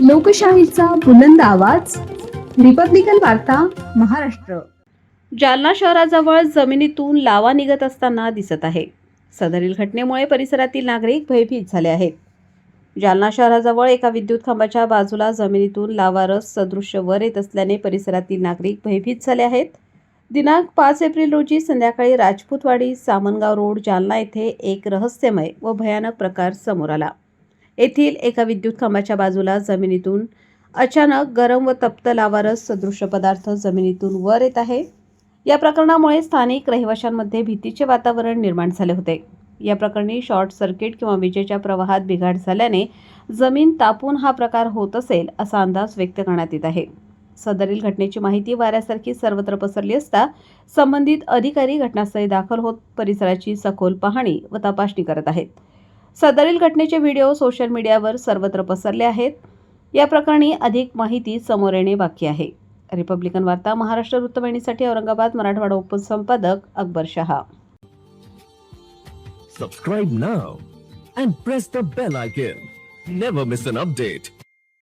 लोकशाहीचा बुलंद आवाज, रिपब्लिकन वार्ता, महाराष्ट्र. जालना शहराजवळ जमिनीतून लावा निघत असताना दिसत आहे. सदरील घटनेमुळे परिसरातील नागरिक भयभीत झाले आहेत. जालना शहराजवळ एका विद्युत खांबाच्या बाजूला जमिनीतून लावा रस सदृश्य वर येत असल्याने परिसरातील नागरिक भयभीत झाले आहेत. दिनांक 5 एप्रिल रोजी संध्याकाळी राजपूतवाडी सामनगाव रोड जालना येथे एक रहस्यमय व भयानक प्रकार समोर आला. येथील एका विद्युत खांबाच्या बाजूला जमिनीतून अचानक गरम व तप्त लावारस सदृश्य पदार्थ जमिनीतून वर येत आहे. या प्रकरणामुळे स्थानिक रहिवाशांमध्ये भीतीचे वातावरण निर्माण झाले होते. या प्रकरणी शॉर्ट सर्किट किंवा विजेच्या प्रवाहात बिघाड झाल्याने जमीन तापून हा प्रकार होत असेल असा अंदाज व्यक्त करण्यात येत आहे. सदरील घटनेची माहिती वाऱ्यासारखी सर्वत्र पसरली असता संबंधित अधिकारी घटनास्थळी दाखल होत परिसराची सखोल पाहणी व तपासणी करत आहेत. सदरील घटनेचे व्हिडिओ सोशल मीडियावर सर्वत्र पसरले आहेत. या प्रकरणी अधिक माहिती समोर येणे बाकी आहे. रिपब्लिकन वार्ता Maharashtra वृत्तवाहिनीसाठी Aurangabad Marathwada उपसंपादक Akbar Shah. Subscribe now and press the bell icon. Never miss an update.